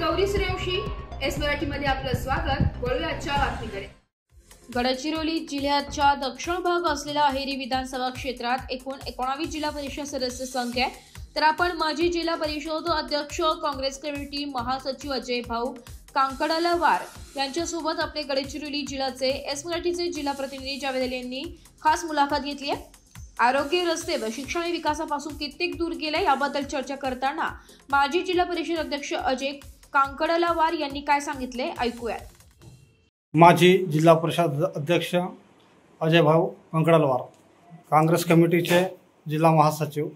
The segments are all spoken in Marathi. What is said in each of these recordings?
गौरी सूर्यवंशी एस मराठीमध्ये आपलं स्वागत। वळूया आजच्या बातमीकडे। गडचिरोली जिल्ह्याच्या दक्षिण भाग असलेल्या अहेरी विधानसभा क्षेत्रात एकूण 19 जिल्हा परिषद सदस्य संख्या आहे। तर आपण माजी जिल्हा परिषद अध्यक्ष, काँग्रेस कमिटी महासचिव अजय भाऊ कांकडलवार यांच्यासोबत आपले गडचिरोली जिल्ह्याचे एस मराठीचे जिल्हा प्रतिनिधी जावेद अली यांनी खास मुलाखत घेतली आहे। आरोग्य, रस्ते व शिक्षण विकासापासून कित्येक दूर गेले याबद्दल चर्चा करताना माजी जिल्हा परिषद अध्यक्ष अजय कांकडलवार यांनी काय सांगितले ऐकूया। माजी जिल्हा परिषद अध्यक्ष अजय भाऊ कांकडलवार, काँग्रेस कमिटीचे जिल्हा महासचिव।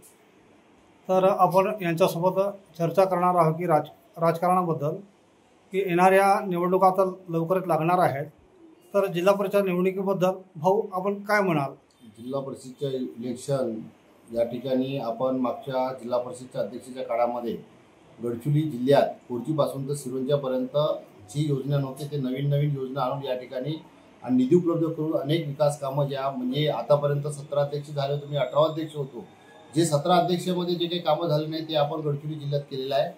तर आपण यांच्यासोबत चर्चा करणार आहोत की राजकारणाबद्दल, की येणाऱ्या निवडणुका आता लवकरच लागणार आहेत। तर जिल्हा परिषद निवडणुकीबद्दल भाऊ आपण काय म्हणाल? जिल्हा परिषदच्या इलेक्शन या ठिकाणी आपण मागच्या जिल्हा परिषदच्या अध्यक्षाच्या काळामध्ये गडचिरोली जिल्ह्यात कोरचीपासून तर सिरोंजापर्यंत जी योजना नव्हती ते नवीन योजना आणून या ठिकाणी आणि निधी उपलब्ध करून अनेक विकास कामं ज्या म्हणजे आतापर्यंत 17 अध्यक्ष झाले होते, मी 18 अध्यक्ष होतो। जे 17 अध्यक्षामध्ये जे काही कामं झाले नाही ते आपण गडचिरोली जिल्ह्यात केलेलं आहे।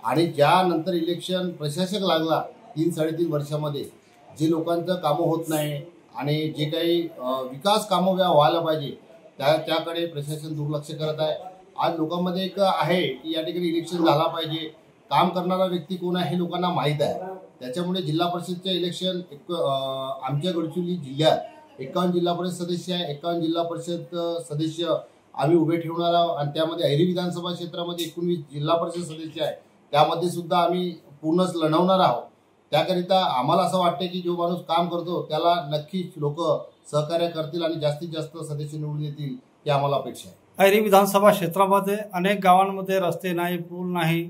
आणि ज्यानंतर इलेक्शन प्रशासक लागला 3-3.5 वर्षामध्ये जे लोकांचं कामं होत नाही आणि जे काही विकास कामं व्हायला पाहिजे त्याकडे प्रशासन दुर्लक्ष करत आहे। आज लोकांमध्ये एक आहे की या ठिकाणी इलेक्शन झाला पाहिजे, काम करणारा व्यक्ती कोण आहे हे लोकांना माहीत आहे। त्याच्यामुळे जिल्हा परिषदच्या इलेक्शन आमच्या गडचिरोली जिल्ह्यात 51 जिल्हा परिषद सदस्य आहे, 51 जिल्हा परिषद सदस्य आम्ही उभे ठेवणार आहोत। आणि त्यामध्ये अहेरी विधानसभा क्षेत्रामध्ये 19 जिल्हा परिषद सदस्य आहे, त्यामध्ये सुद्धा आम्ही पूर्णच लढवणार आहोत। त्याकरिता आम्हाला असं वाटतं की जो माणूस काम करतो त्याला नक्कीच लोक सहकार्य करतील आणि जास्तीत जास्त सदस्य निवडून येतील ही आम्हाला अपेक्षा आहे। अहेरी विधानसभा क्षेत्रामध्ये अनेक गावांमध्ये रस्ते नाही, पूल नाही,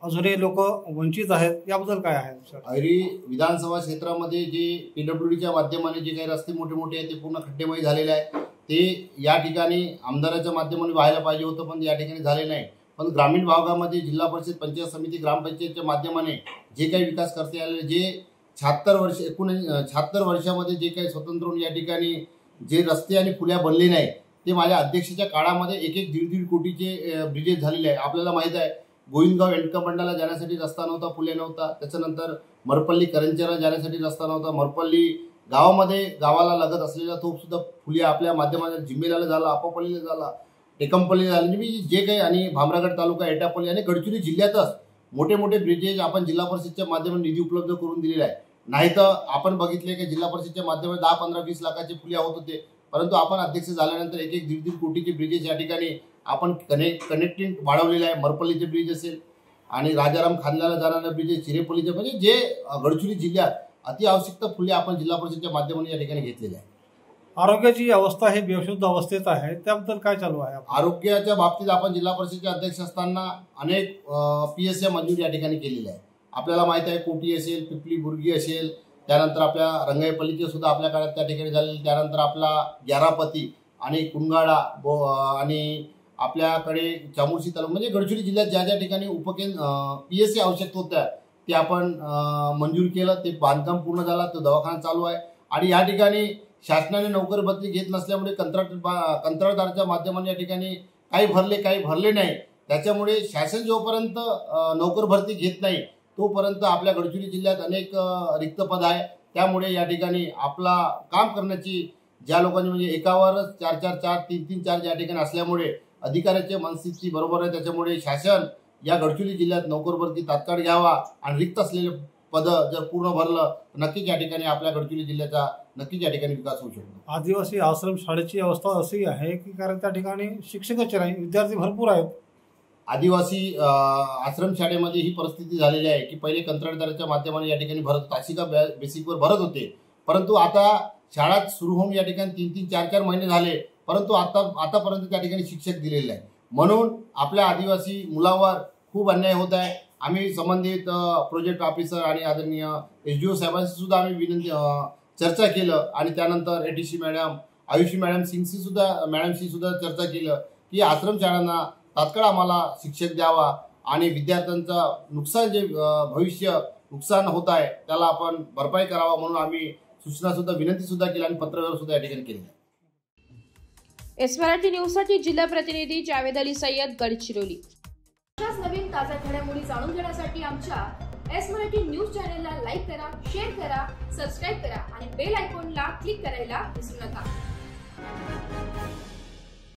अजूनही लोक वंचित आहेत, याबद्दल काय आहे? अहेरी विधानसभा क्षेत्रामध्ये जे PWDच्या माध्यमाने जे काही रस्ते मोठे आहेत ते पूर्ण खड्डेमय झालेले आहे। ते या ठिकाणी आमदाराच्या माध्यमाने व्हायला पाहिजे होतं, पण या ठिकाणी झाले नाही। पण ग्रामीण भागामध्ये जिल्हा परिषद, पंचायत समिती, ग्रामपंचायतच्या माध्यमाने जे काही विकास करता आले, जे 76 वर्षामध्ये जे काही स्वतंत्र होऊन या ठिकाणी जे रस्ते आणि पुल्या बनले नाही ते माझ्या अध्यक्षाच्या काळामध्ये 1-1.5 कोटीचे ब्रिजेस झालेले आहे। आपल्याला माहित आहे गोविंदगाव एंडकमंडाला जाण्यासाठी रस्ता नव्हता, पुले नव्हता। त्याच्यानंतर मरपल्ली करंचेला जाण्यासाठी रस्ता नव्हता। मरपल्ली गावामध्ये गावाला लागत असलेला तो सुद्धा फुलिया आपल्या माध्यमाने जिम्मेदारीला झाला, आपापल्लीला झाला, टेकंपल्लीला झाला, म्हणजे जे काही आणि भामरागड तालुका, एटापल्ली आणि गडचिरोली जिल्ह्यातच मोठे ब्रिजेस आपण जिल्हा परिषदच्या माध्यमाने निधी उपलब्ध करून दिलेला आहे। नाहीतर आपण बघितले की जिल्हा परिषदच्या माध्यमाने 10, 15, 20 लाखाचे फुलिया होत होते, परंतु आपण अध्यक्ष झाल्यानंतर 1-1.5 कोटीचे ब्रिजेस या ठिकाणी आपण कनेक्टिंग वाढवलेलं आहे। मरपल्लीचे ब्रिज असेल आणि राजाराम खानल्याला जाणारे ब्रिजेस, चिरेपल्लीचे, म्हणजे जे गडचिरोली जिल्ह्यात अति आवश्यकता फुले आपण जिल्हा परिषदच्या माध्यमाने या ठिकाणी घेतलेले आहे। आरोग्याची अवस्था हे बेशुद्ध अवस्थेत आहे, त्याबद्दल काय चालू आहे? आरोग्याच्या बाबतीत आपण जिल्हा परिषदचे अध्यक्ष असताना अनेक PSA मंजूर या ठिकाणी केलेल्या आहे। आपल्याला माहित आहे कोटी असेल, पिपली बुर्गी असेल, त्यानंतर आपल्या रंगाईपल्लीचे सुद्धा आपल्या काळात त्या ठिकाणी झालेले, त्यानंतर आपला ग्यारापती आणि कुंगाडा आणि आपल्याकडे चामोर्शी तालुका, म्हणजे गडचिरोली जिल्ह्यात ज्या ठिकाणी PSA आवश्यक होत्या ते आपण मंजूर केलं। ते बांधकाम पूर्ण झाला, तो दवाखाना चालू आहे। आणि या ठिकाणी शासनाने नोकर भरती घेत नसल्यामुळे कंत्राटदाराच्या माध्यमाने या ठिकाणी काही भरले नाही। त्याच्यामुळे शासन जोपर्यंत नोकर भरती घेत नाही तोपर्यंत आपल्या गडचिरोली जिल्ह्यात अनेक रिक्त पद आहे। त्यामुळे या ठिकाणी आपला काम करण्याची ज्या लोकांनी म्हणजे एकावरच 4-4, 3-3, या ठिकाणी असल्यामुळे अधिकाऱ्याची मनस्थिती बरोबर आहे। त्याच्यामुळे शासन या गडचिरोली जिल्ह्यात नोकर भरती तात्काळ घ्यावा आणि रिक्त असलेले पद जर पूर्ण भरलं नक्कीच या ठिकाणी आपल्या गडचिरोली जिल्ह्याचा नक्कीच या ठिकाणी विकास होऊ शकतो। आदिवासी आश्रम शाळेची अवस्था अशी आहे की कारण त्या ठिकाणी शिक्षकच नाही, विद्यार्थी भरपूर आहेत। आदिवासी आश्रम शाळेमध्ये ही परिस्थिती झालेली आहे की पहिले कंत्राटदाराच्या माध्यमाने या ठिकाणी तासिका बेसिकवर भरत होते, परंतु आता शाळा सुरू होऊन या ठिकाणी 3-3, 4-4 महिने झाले, परंतु आतापर्यंत त्या ठिकाणी शिक्षक दिलेले आहे। म्हणून आपल्या आदिवासी मुलांवर खूप अन्याय होत आहे। आम्ही संबंधित प्रोजेक्ट ऑफिसर आणि आदरणीय SDO साहेबांशी सुद्धा आम्ही चर्चा केलं आणि त्यानंतर ATC मॅडम, आयुषी मॅडमशी सुद्धा चर्चा केलं की आश्रम शाळांना तात्काळ आम्हाला शिक्षक द्यावा आणि विद्यार्थ्यांचं नुकसान जे भविष्य नुकसान होत आहे त्याला आपण भरपाई करावा, म्हणून आम्ही सूचना सुद्धा, विनंती सुद्धा केली आणि पत्रव्यवहार सुद्धा या ठिकाणी केली। एस मराठी न्यूजसाठी जिल्हा प्रतिनिधी जावेद अली सय्यद, गडचिरोली। नवीन ताज्या घडामोडी जाणून घेण्यासाठी आमच्या एस मराठी न्यूज चॅनलला लाईक करा, शेअर करा, सबस्क्राईब करा आणि बेल आयकॉनला क्लिक करायला विसरू नका.